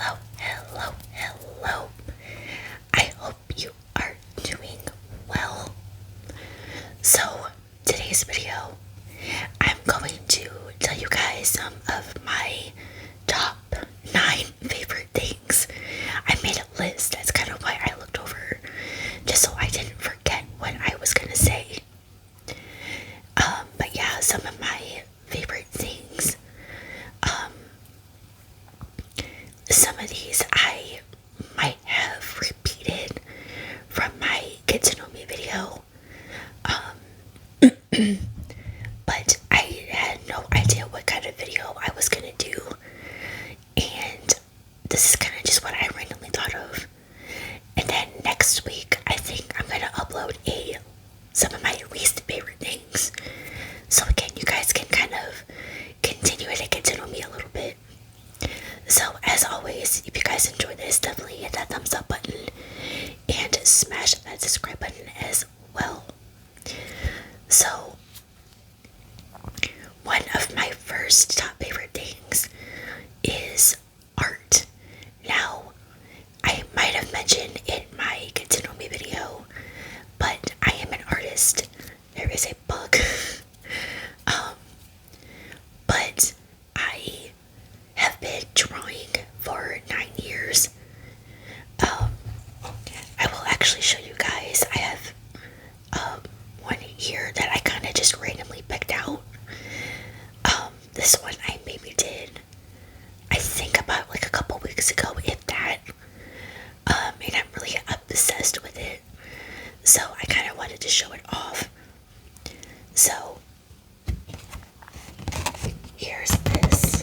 Hello, hello, hello. I hope you are doing well. So, today's video, I'm going to tell you guys some of my top 9 favorite things. I made a list. That's kind of why I looked over, just so I didn't forget what I was gonna say. But yeah, some of my favorite things. Some of these I might have repeated from my Get to Know Me video, but I had no idea what kind of video I was gonna do, and this is kind of just what I randomly thought of. And then next week, I think I'm gonna upload some of my least favorite things. So again, you guys can kind of continue to get to know me a little bit. So as always, if you guys enjoy this, definitely hit that thumbs up button and smash that subscribe button as well. So one of my first top favorite things is art. Now, I might have mentioned in my Get to Know Me video, but I am an artist. There is a bug. But I have been drawing for 9 years. I will actually show you guys. I have one here that I kind of just randomly picked out. This one I maybe did, I think about like a couple weeks ago, if that. And I'm really obsessed with it. So I kind of wanted to show it off. So here's this.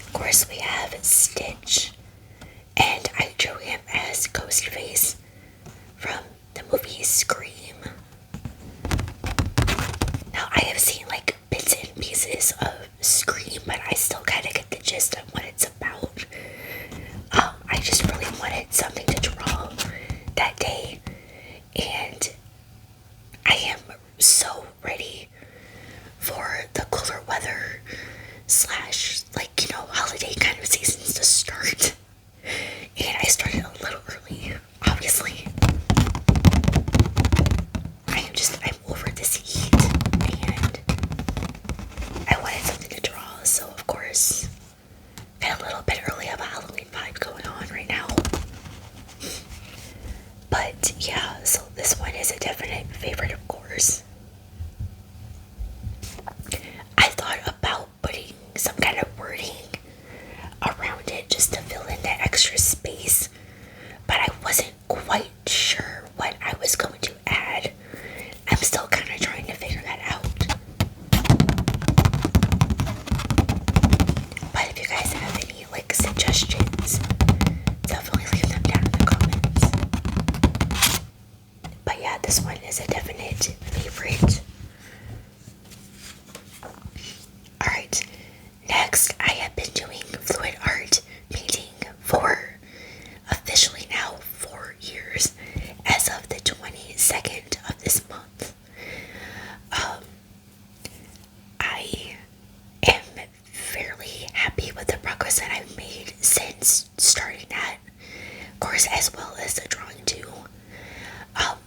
Of course, we have Stitch, and I drew him as Ghostface from the movie Scream. Now, I have seen like bits and pieces of Scream, but I still kind of get the gist of what it's about. I just really wanted something to draw that day, and I am so ready for the cooler weather slash holiday kind of seasons to start. And I started a little early, obviously. I'm over this heat, and I wanted something to draw, so of course, got a little bit early of a Halloween vibe going on right now. But yeah, so this one is a definite favorite, of course. I thought about putting some kind of wording around it just to fill in that extra space, but I wasn't quite sure what I was going to add. I'm still kind of trying to figure that out. But if you guys have any suggestions, definitely leave them down in the comments. But yeah, this one is a definite favorite. Alright, next I have been doing fluid art painting for officially now 4 years as of the 22nd of this month. I am fairly happy with the progress that I've made since starting that course, as well as the drawing too,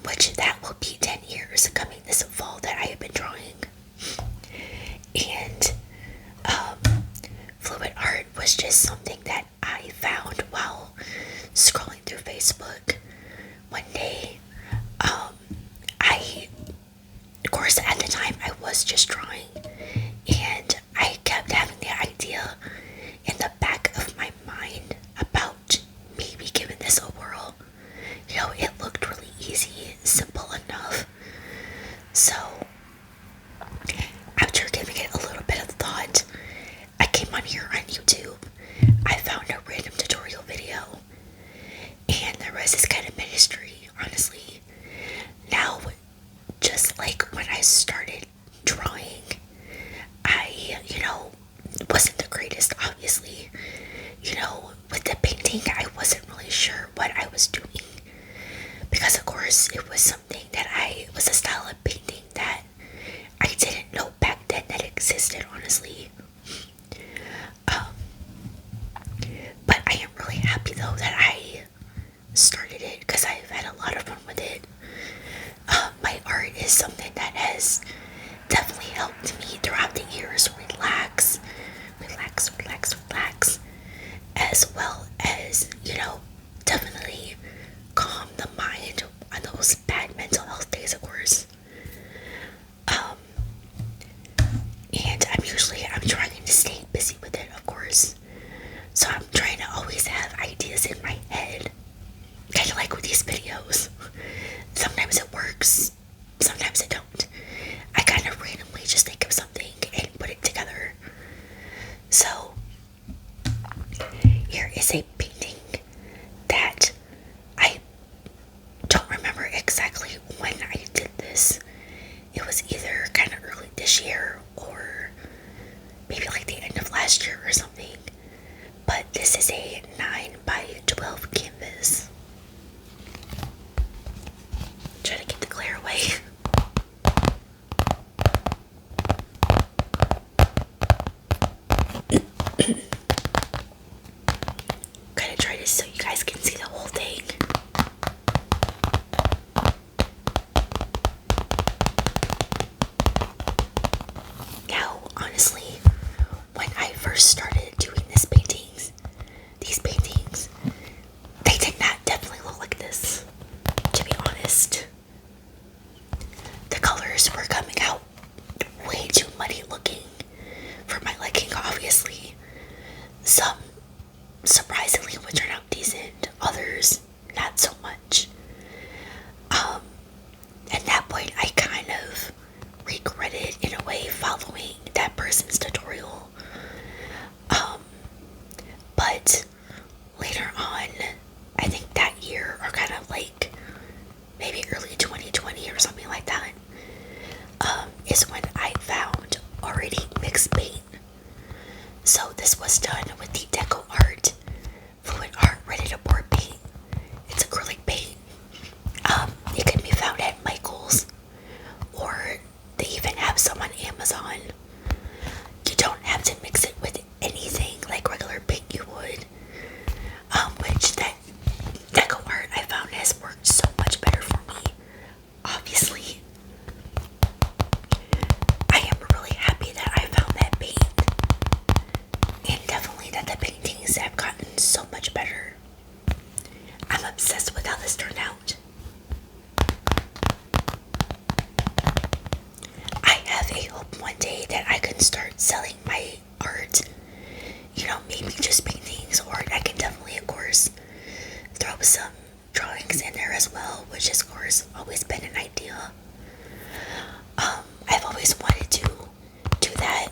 which that will be 10 years coming this fall that I have been drawing. And fluid art was just something that I found while scrolling through Facebook one day. Of course, at the time I was just drawing, and I kept having the idea in the back of my mind about maybe giving this a whirl. It looked really easy, simple enough. So, after giving it a little bit of thought, I came on here on YouTube. I found a random tutorial video, and there was this kind of ministry, honestly. Now, just like when I started drawing, because of course it was something that it was a style of painting that I didn't know back then that existed, honestly. Um, but I am really happy though that I started it because I've had a lot of fun with it. My art is something that has definitely helped me throughout the years relax, as well as, definitely calm the mind on those bad mental health days, of course. Um, and I'm trying to stay busy with it, of course. So I'm trying to always have ideas in my head, kind of like with these videos. Sometimes it works, sometimes it don't. I kind of randomly just think of something and put it together. So here is a painting that I don't remember exactly when I did this. It was either kind of early this year or maybe like the end of last year or something. But this is a 9x12 canvas. Try to get the glare away. Gotta try this so you guys can see the whole thing. Now, honestly, when I first started doing these paintings, they did not definitely look like this, to be honest. The colors were coming out way too muddy looking for my liking, obviously. Some surprisingly would turn out decent, others not so much. At that point, I kind of regretted, in a way, following that person's tutorial. But later on, I think that year, or kind of like maybe early 2020 or something like that, is when I found already mixed paint. So this was done with the Deco Art Fluid Art Ready to Pour paint. It's acrylic paint. It can be found at Michael's, or they even have some on Amazon. You don't have to mix it with anything like regular paint you would. Which that Deco Art I found has worked so much better for me. Obviously, I am really happy that I found that paint, and definitely that the paintings have gotten so much better. I'm obsessed with how this turned out. I have a hope one day that I can start selling my art. Maybe just paintings, or I can definitely, of course, throw some drawings in there as well, which has, of course, always been an idea. I've always wanted to do that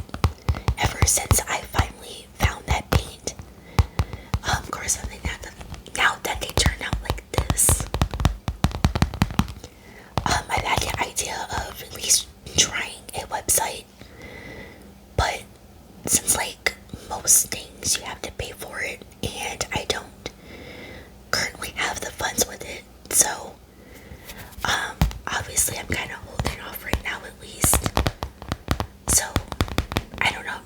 ever since I finally found that paint. Of course, I think that now that they turn out like this, I've had the idea of at least trying a website, but since like most things you have to pay for it, and I don't currently have the funds with it, so obviously I'm kind of holding off right now, at least. So I don't know,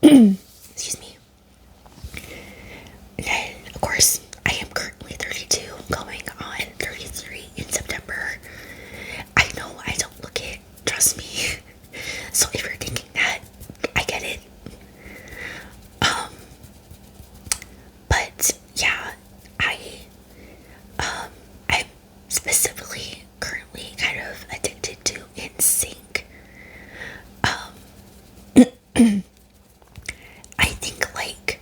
Excuse me. And then, of course, I am currently 32, going on 33 in September. I know I don't look it, trust me. So if you're thinking that, I get it. But yeah, I'm specifically currently kind of addicted to NSYNC. I think like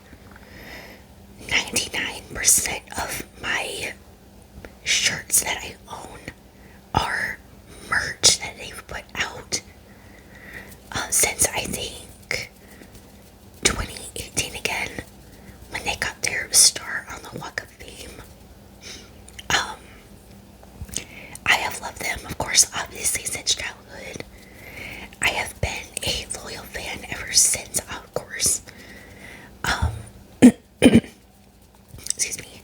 99% of my shirts that I own are merch that they've put out since I think 2018 again, when they got their star on the Walk of Fame. I have loved them, of course, obviously, since childhood. I have been a loyal fan ever since, of course. Excuse me.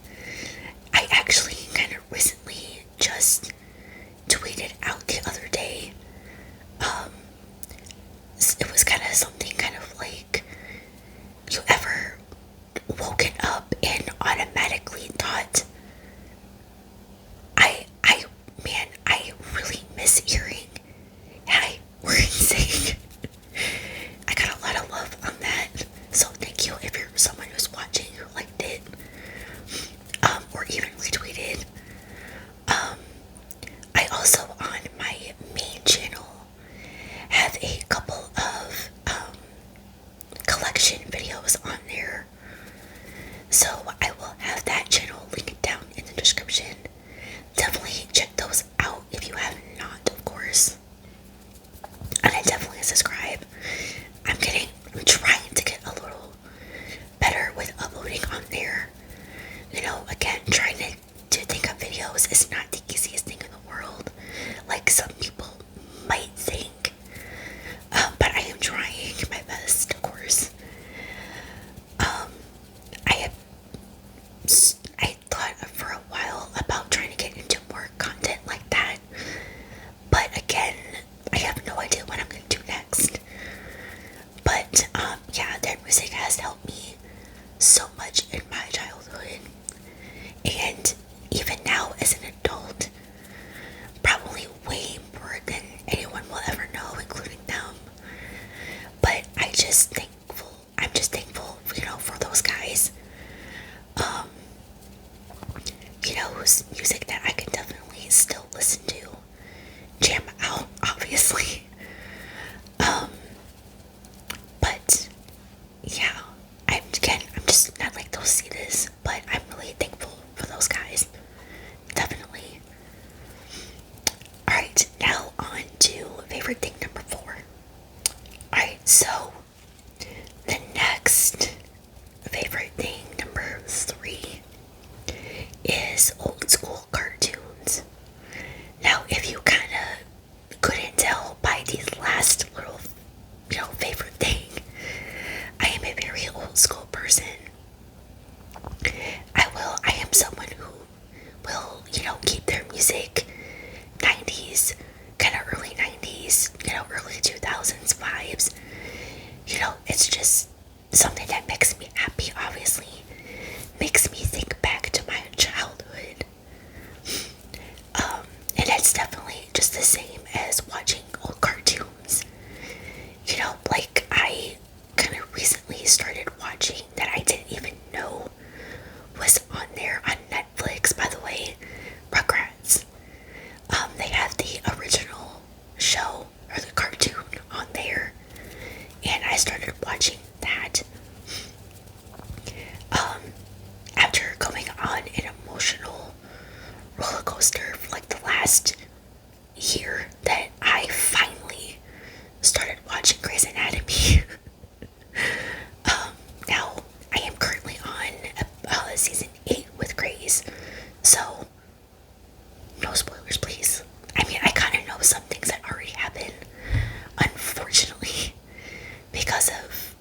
I actually kind of recently just tweeted out the other day. It was kind of something kind of like, you ever woken up and automatically thought, man, I really miss hearing hi, we're insane. I got a lot of love on that. So thank you if you're someone who's watching who liked it. Or even retweeted. I also on my main channel have a couple of collection videos on there. So I will have that channel linked down in the description. Definitely check those out if you have not, of course. And then definitely subscribe. I'm trying to get a little better with uploading on there. You know, again, trying to think of videos is not the easiest thing in the world, like some people might think. But I am trying my best, of course. I I thought for a while about trying to get into more content like that, but again, I have no idea what I'm gonna do next. But yeah, their music has helped me so much in my childhood, and even now as an adult, probably way more than anyone will ever know, including them. But I'm just thankful, you know, for those guys. You know, whose music that I can definitely still listen to, jam out, obviously. But yeah, I'm just not like those see this, but I'm really thankful for those guys. Definitely. Alright, now on to favorite thing number 4. Alright, so the next favorite thing, number 3, is old school cartoons. Now, if you kind of couldn't tell by these last little, you know, favorite thing, I am a very old school person. I am someone who will, you know, keep their music 90s, kind of early 90s, you know, early 2000s vibes. You know, it's just something that makes me happy, obviously. Makes me think back to my childhood. And it's definitely just the same as watching old cartoons. You know, like I kind of recently started watching that I didn't even know was on there on Netflix, by the way, Rugrats. They have the original show or the cartoon on there, and I started watching that. After going on an emotional roller coaster for like the last year, that I finally started watching Grey's Anatomy. Now I am currently on season 8 with Grey's, so no spoilers, please. I mean, I kind of know some things that already happened, unfortunately, because of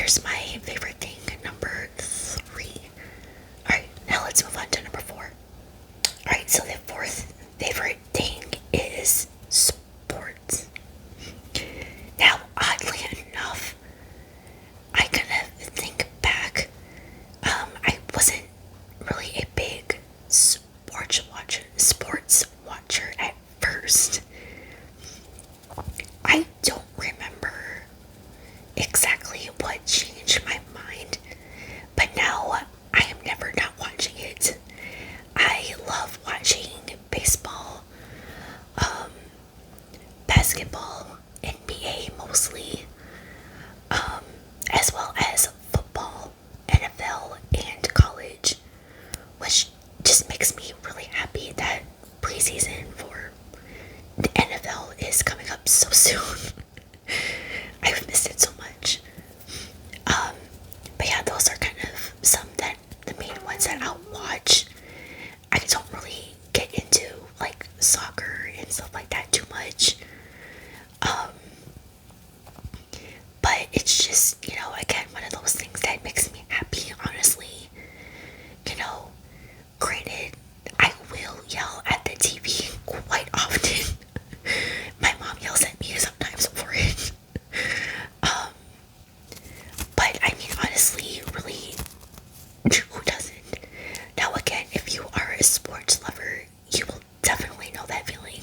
here's my favorite thing, number 3. Alright, now let's move on to number 4. Alright, so the fourth favorite thing is sports. Now, oddly enough, I kind of think back, I wasn't really a big sports watcher at first. I don't remember exactly what changed my mind, but now I am never not watching it. I love watching baseball, basketball, NBA mostly, as well as football, NFL, and college, which just makes me really happy that preseason for the NFL is coming up so soon. I've missed it so much. But yeah, those are kind of some that the main ones that I'll watch. I don't really get into like soccer and stuff like that too much. But it's just, again, one of those things that makes me happy, honestly. Granted, I will yell at the TV quite often. My mom yells at me sometimes for it. But I mean, honestly, really, who doesn't? Now, again, if you are a sports lover, you will definitely know that feeling.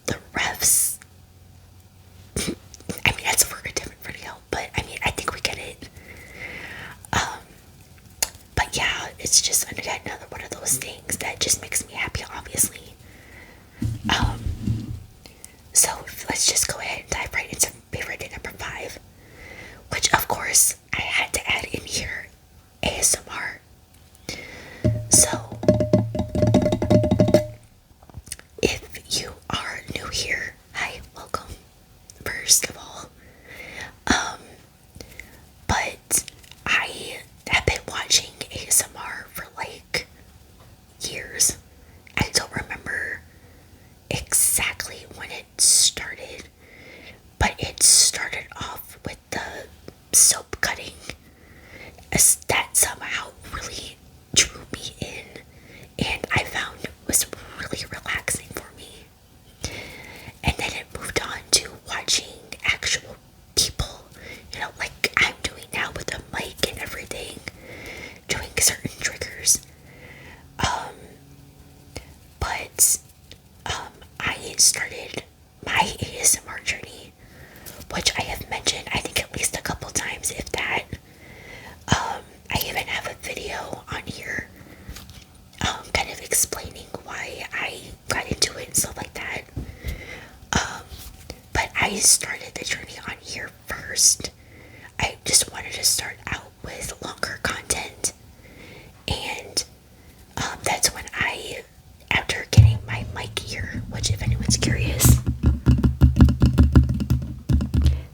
The refs. I mean, that's for a different video, but I mean, I think we get it. But yeah, it's just again another one of those things that just makes me happy, obviously. So let's just go ahead and dive right into favorite number 5, which of course I had to add in here, ASMR. So if you are new here, hi, welcome. First of all, but I have been watching ASMR for like years. I don't remember exactly when it started, but it started off with the soap cutting, as that somehow really drew me in, and I found it was really relaxing for me. And then it moved on to watching actual people, like I'm doing now with a mic and everything, doing certain triggers. But I started my ASMR journey, which I have mentioned I think at least a couple times, if that. I even have a video on here, kind of explaining why I got into it and stuff like that. But I started the journey on here first. I just wanted to start out with longer content, and that's when after getting my mic here, which if anyone's curious,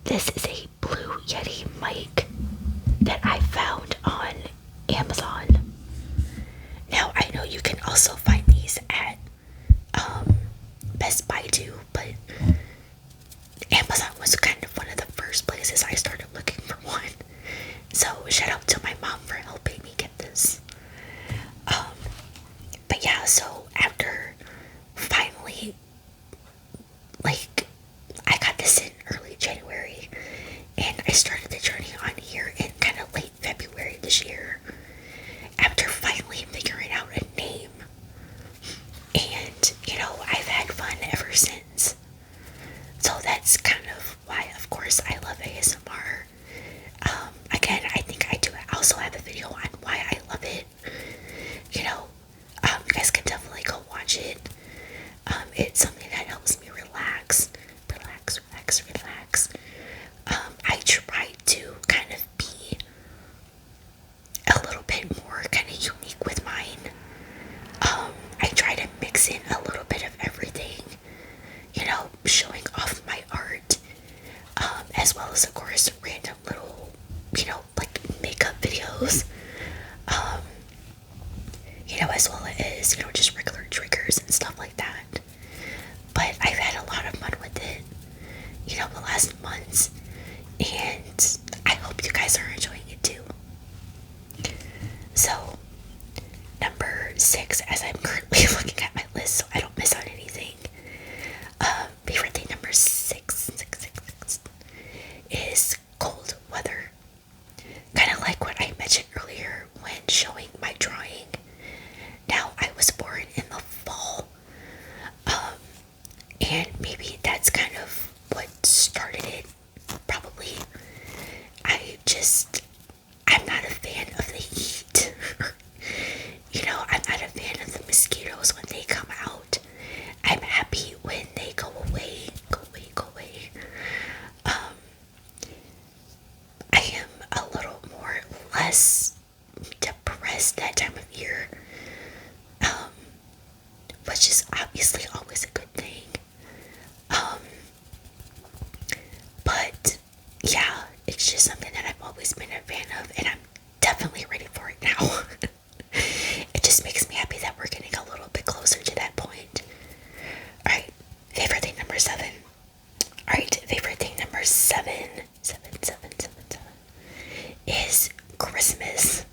this is a Blue Yeti mic that I found on Amazon. Now I know you can also find these at Best Buy too, but Amazon was kind of one of the first places I started looking for one. So shout out to my mom for helping me get this. But yeah, so after finally, like, I got this in early January, and I started the journey on here in kind of late February this year, after finally figuring out a name. And, I've had fun ever since. So that's kind of why, of course, I love ASMR. Again, I think I also have a video on why I love it. You guys can definitely go watch it. It's something that helps me relax. I try to kind of be a little bit more kind of unique with mine. I try to mix in a little bit of everything, showing off my art, as well as, of course, random little, like makeup videos, as well as, just regular triggers and stuff like that. But I've had a lot of fun with it, the last months, and I you guys are enjoying it too. So, number 6, as I'm currently looking at my list so I don't miss out anything. Favorite thing number 6 is cold weather. Kind of like what I mentioned earlier when showing my drawing. Now, I was born in the fall, and maybe that's kind of what started it. Probably. I'm not a fan of the heat. I'm not a fan of the mosquitoes when they come out. I'm happy when they go away. Go away. I am a little more less depressed that time of year, which is obviously always a good thing. But yeah, it's just something that I've always been a fan of, and I'm definitely ready for it now. It just makes me happy that we're getting a little bit closer to that point. Alright, favorite thing number 7. Alright, favorite thing number 7 is Christmas.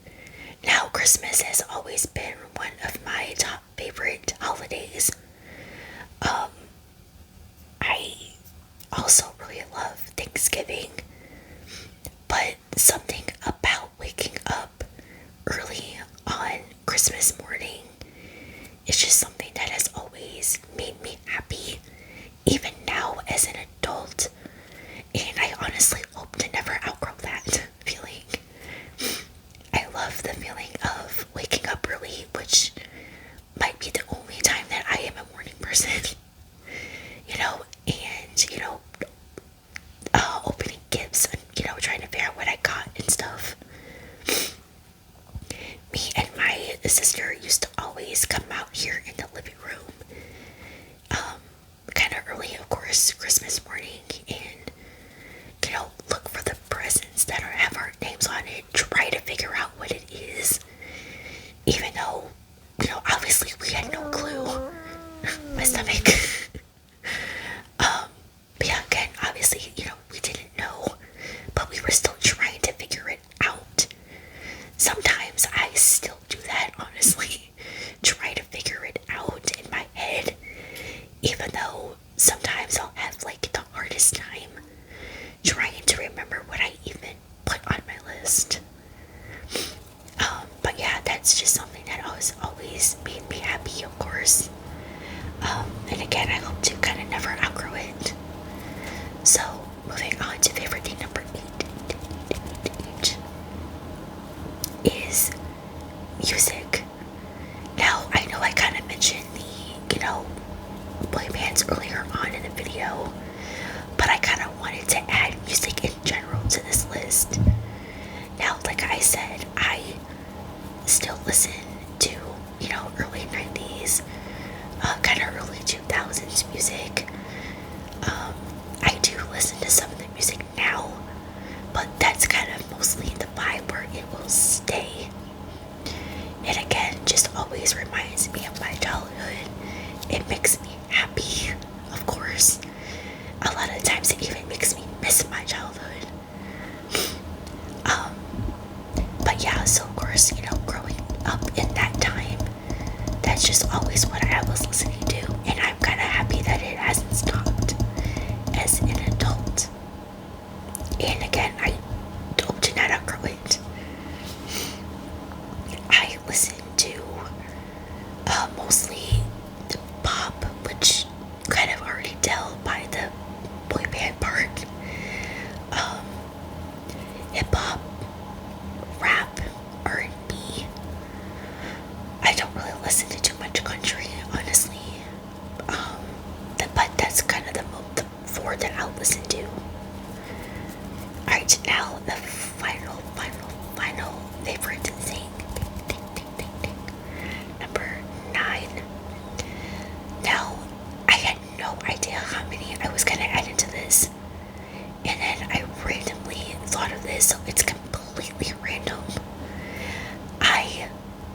Now, Christmas has always been one of my top favorite holidays. I also really love Thanksgiving, but something about waking up early on Christmas morning is just something that has always made me happy, even now as an adult, and I honestly hope to never outgrow that feeling. I love the feeling of waking up early, which might be the only time that I am a morning person, and opening gifts and, trying to figure out what I got and stuff. Me and my sister used to always come out here in the living room, kind of early, of course, Christmas morning, and, look for the presents that have our names on it, try to figure out what it is, even though, obviously we had no clue. My stomach. But yeah, again, obviously, we didn't know, but we were still trying to figure it out. Sometimes I still do that, honestly. Try to figure it out in my head, even though sometimes I'll have, the hardest time trying to remember what I even put on my list. But yeah, that's just something that always made me happy, of course. And again, I hope to kind of never outgrow it. So, moving on to favorite thing number 8 is music. Now, I know I kind of mentioned the, boy bands earlier on in the video, but I kind of wanted to add music in general to this list. Now, like I said, I still listen to, early 90s, kind of early 2000s music. I do listen to some of the music now, but that's kind of mostly the vibe where it will stay. And again, just always reminds me of my childhood. It makes me happy, of course. A lot of times it even makes me miss my childhood. But yeah, so of course, growing up in that time, that's just always what I was listening to, and I'm kind of happy that it hasn't stopped as an adult. And again, I hope to not outgrow it. I listen to mostly the pop, which kind of already tell by the boy band part. Hip hop, rap, R&B. I don't really listen to too much country, honestly. But that's kind of the 4 that I'll listen to. Alright, now the final favorite thing. Number 9. Now, I had no idea how many I was going to add into this. And then I randomly thought of this, so it's completely random. I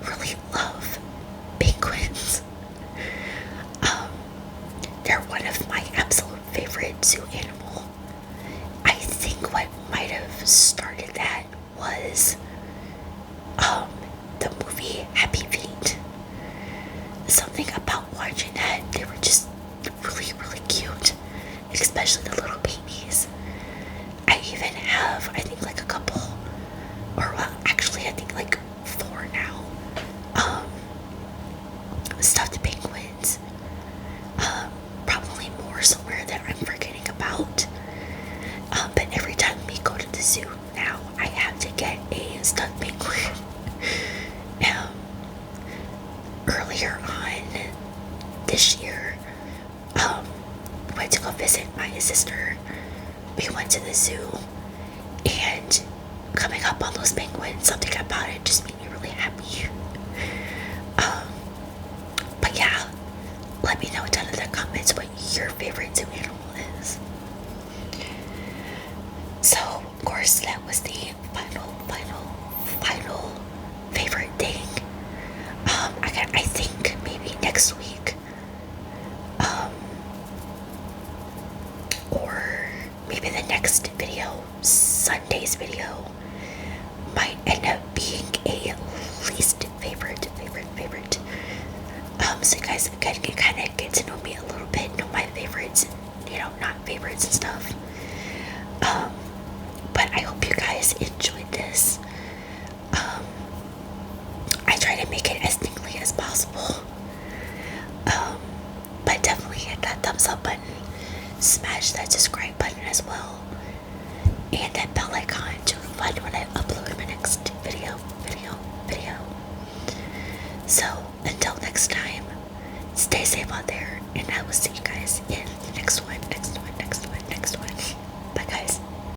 really love penguins. They're one of my absolute favorite zoo animal. I think what might have started that get a stuffed penguin. Earlier on this year, went to go visit my sister. We went to the zoo, and coming up on those penguins, something about it just made me really happy. But yeah, let me know down in the comments what your favorite zoo animal is. So, of course, that was the final favorite thing. I think maybe next week, or maybe the next video, Sunday's video, might end up being a least favorite. So you guys can kind of get to know me a little bit, know my favorites, and, not favorites and stuff. But I hope you guys enjoyed this. I try to make it as tingly as possible. But definitely hit that thumbs up button, smash that subscribe button as well, and that bell icon to find when I upload my next video. So until next time, stay safe out there, and I will see you guys in the next one.